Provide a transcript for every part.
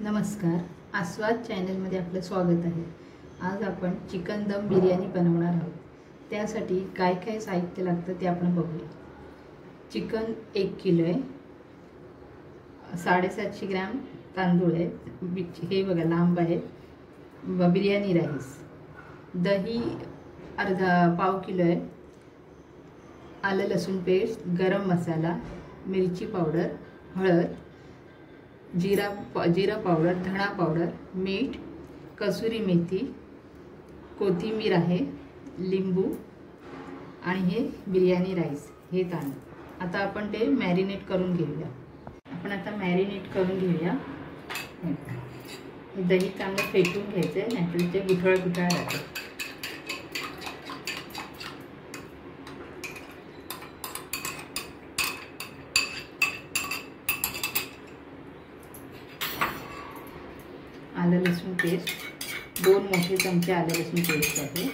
नमस्कार, आस्वाद चॅनलमध्ये आपलं स्वागत आहे। आज आपण चिकन दम बिर्याणी बनवणार आहोत। त्यासाठी काय काय साहित्य लागतं ते आपण बघूया। चिकन 1 किलो आहे, 750 ग्रॅम तांदूळ आहे, हे बघा लांब आहे, बिर्याणी राईस, दही पाव किलो आहे, आलं लसूण पेस्ट, गरम मसाला, मिरची पावडर, हळद, जीरा पावडर, धणा पावडर, मीठ, कसुरी मेथी, कोथिंबीर आहे, लिंबू आणि हे बिर्याणी राईस, हे तांदूळ। आता आपण ते मॅरिनेट करून घेऊया। हे दही चांगलं फेटून घ्यायचं आहे, नाहीतर ते गुठळ राहते। आलं लसूण पेस्ट, 2 मोठे चमचे आलं लसूण पेस्ट आहे,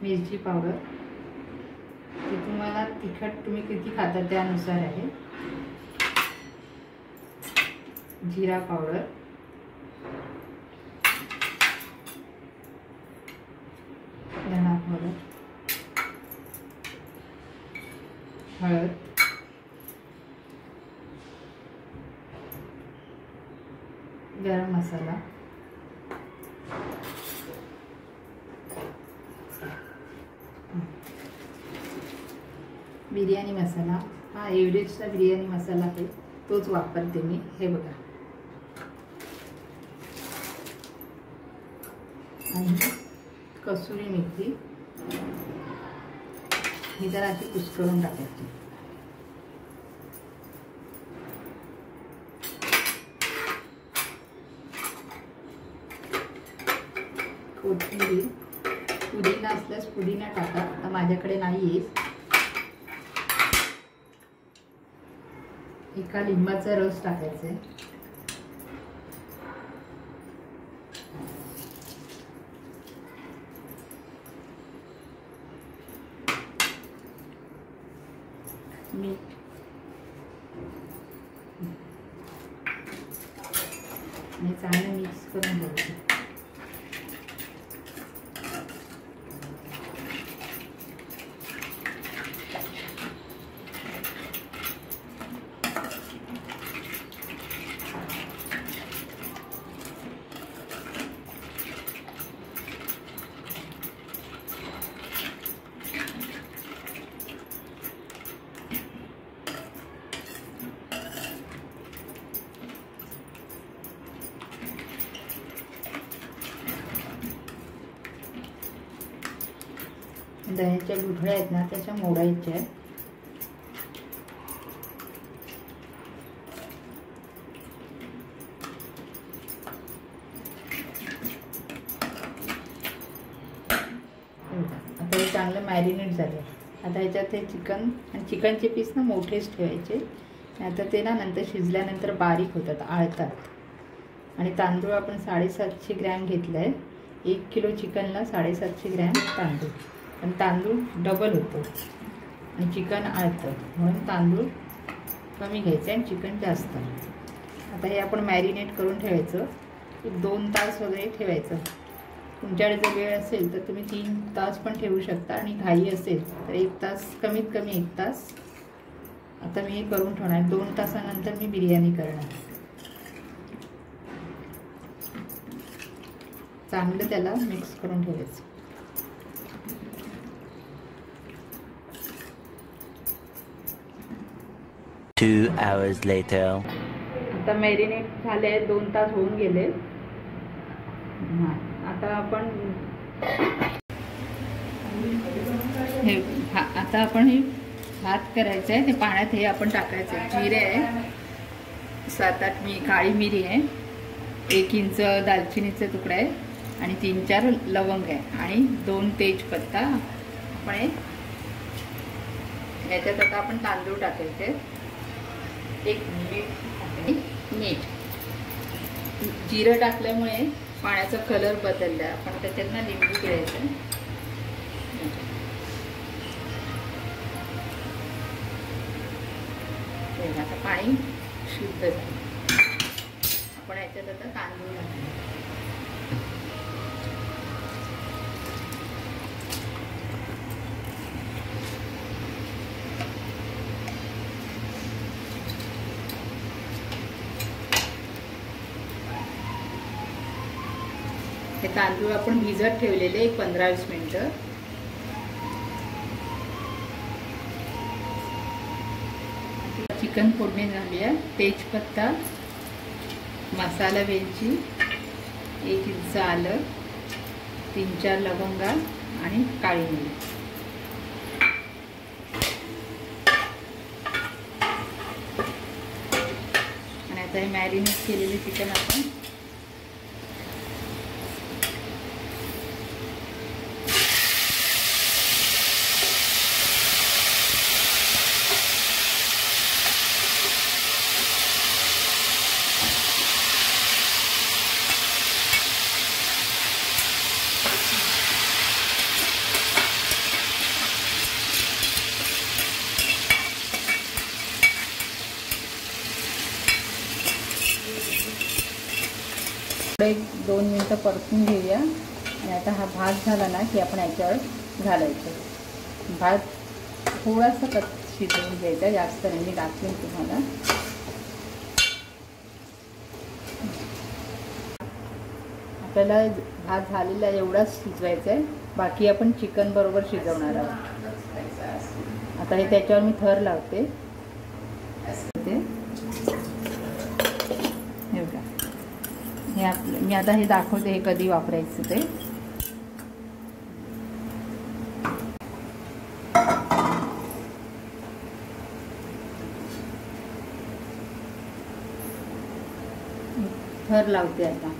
मिरची पावडर, ती तुम्हाला तिखट तुम्ही किती खाता त्यानुसार आहे, जीरा पावडर, धणा पावडर, हळद, गरम मसाला, बिर्याणी मसाला, हा एव्हरेस्टचा बिर्याणी मसाला आहे, तोच वापरते मी। हे बघा, आणि कसुरी मेथी, ही जरा अशी कुस्करून टाकायची, कोथिंबीर, पुदिना असल्यास पुदिना टाका, आता माझ्याकडे नाही आहे। एका लिंबाचा रस टाकायचा आहे, मीठ, आणि चांगलं मिक्स करून घ्यायचं। दह्याच्या गुठळ्या आहेत ना, त्याच्या मोडायच्या आहेत। आता हे चांगलं मॅरिनेट झालं। आता ह्याच्यात हे चिकन, आणि चिकनचे पीस ना मोठेच ठेवायचे, नाहीतर ते ना नंतर शिजल्यानंतर बारीक होतात, आळतात। आणि तांदूळ आपण 750 ग्रॅम घेतलं आहे, 1 किलो चिकनला 750 ग्रॅम तांदूळ, पण तांदूळ डबल होतो आणि चिकन आळतं, म्हणून तांदूळ कमी घ्यायचे आणि चिकन जास्त। आता हे आपण मॅरिनेट करून ठेवायचं, 2 तास वगैरे ठेवायचं। तुमच्याकडे जर वेळ असेल तर तुम्ही 3 तास पण ठेवू शकता, आणि घाई असेल तर 1 तास, कमीत कमी 1 तास। आता मी हे करून ठेवणार, 2 तासानंतर मी बिर्याणी करणार। चांगलं त्याला मिक्स करून ठेवायचं। Two hours later. आता मॅरिनेट झाले, 2 तास होऊन गेले। आता आपण हे भात करायचं आहे, ते पाण्यात हे आपण टाकायचं। जिरे आहे, 7-8 काळी मिरी आहे, 1 इंच दालचिनीचा तुकडा आहे, आणि 3-4 लवंग आहे, आणि 2 तेजपत्ता। आपण याच्यात आता आपण तांदूळ टाकायचे, 1 मीठ, जिरं टाकल्यामुळे पाण्याचा कलर बदलला, आपण त्याच्यात ना लिंबू पिळायचं, आता पाणी शुद्ध झालं. आपण याच्यात आता तांदूळ घालू. हे तांदूळ आपण भिजत ठेवलेले एक 15-20 मिनिटं. चिकन फोडणी घालूया. तेजपत्ता, मसाला वेलची, 1 इंच आलं, 3-4 लवंगा आणि काळी मिरी. आणि आता हे मॅरिनेट केलेले चिकन आपण एक 2 मिनिटं परतून घेऊया. आणि आता हा भात झाला ना की आपण याच्यावर घालायचं. भात थोडासा शिजवून घ्यायचा, जास्त नाही. मी दाखवेन तुम्हाला. आपल्याला भात झालेला एवढाच शिजवायचा आहे. बाकी आपण चिकन बरोबर शिजवणार आहोत. आता हे त्याच्यावर मी थर लावते. हे बघा, हे आपलं मी आता हे दाखवते हे कधी वापरायचं ते. थर लावते आता.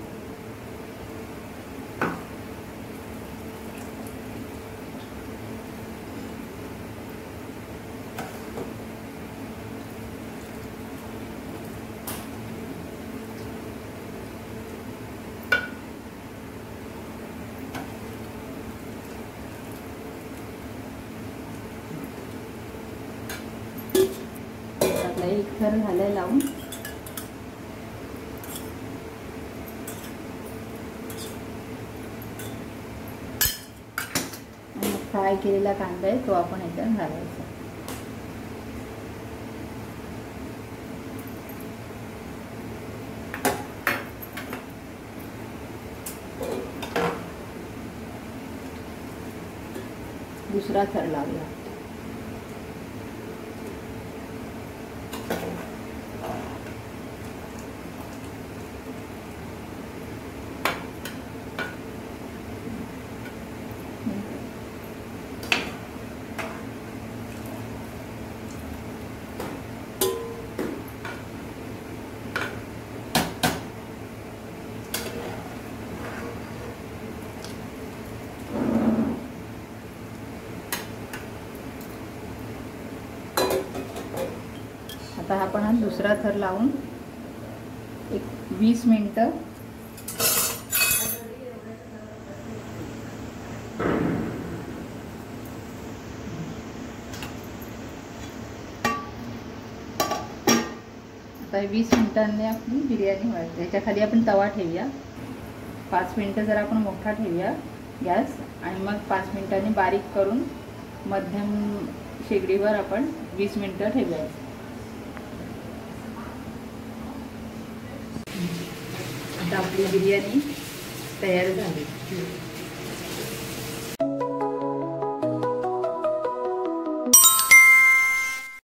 एक थर घालायला लावून आणि फ्राय केलेला कांदा आहे तो आपण याच्यात घालायचा. दुसरा थर लावूया. आता आपण हा दुसरा थर लावून एक 20 मिनिटं आता 20 मिनिटांनी आपली बिर्याणी व्हायची. याच्या खाली आपण तवा ठेवूया. 5 मिनिटं जर आपण मोठा ठेवूया गॅस आणि मग 5 मिनिटांनी बारीक करून मध्यम शेगडीवर आपण 20 मिनिटं ठेवूया. आता आपली बिर्याणी तयार झाली.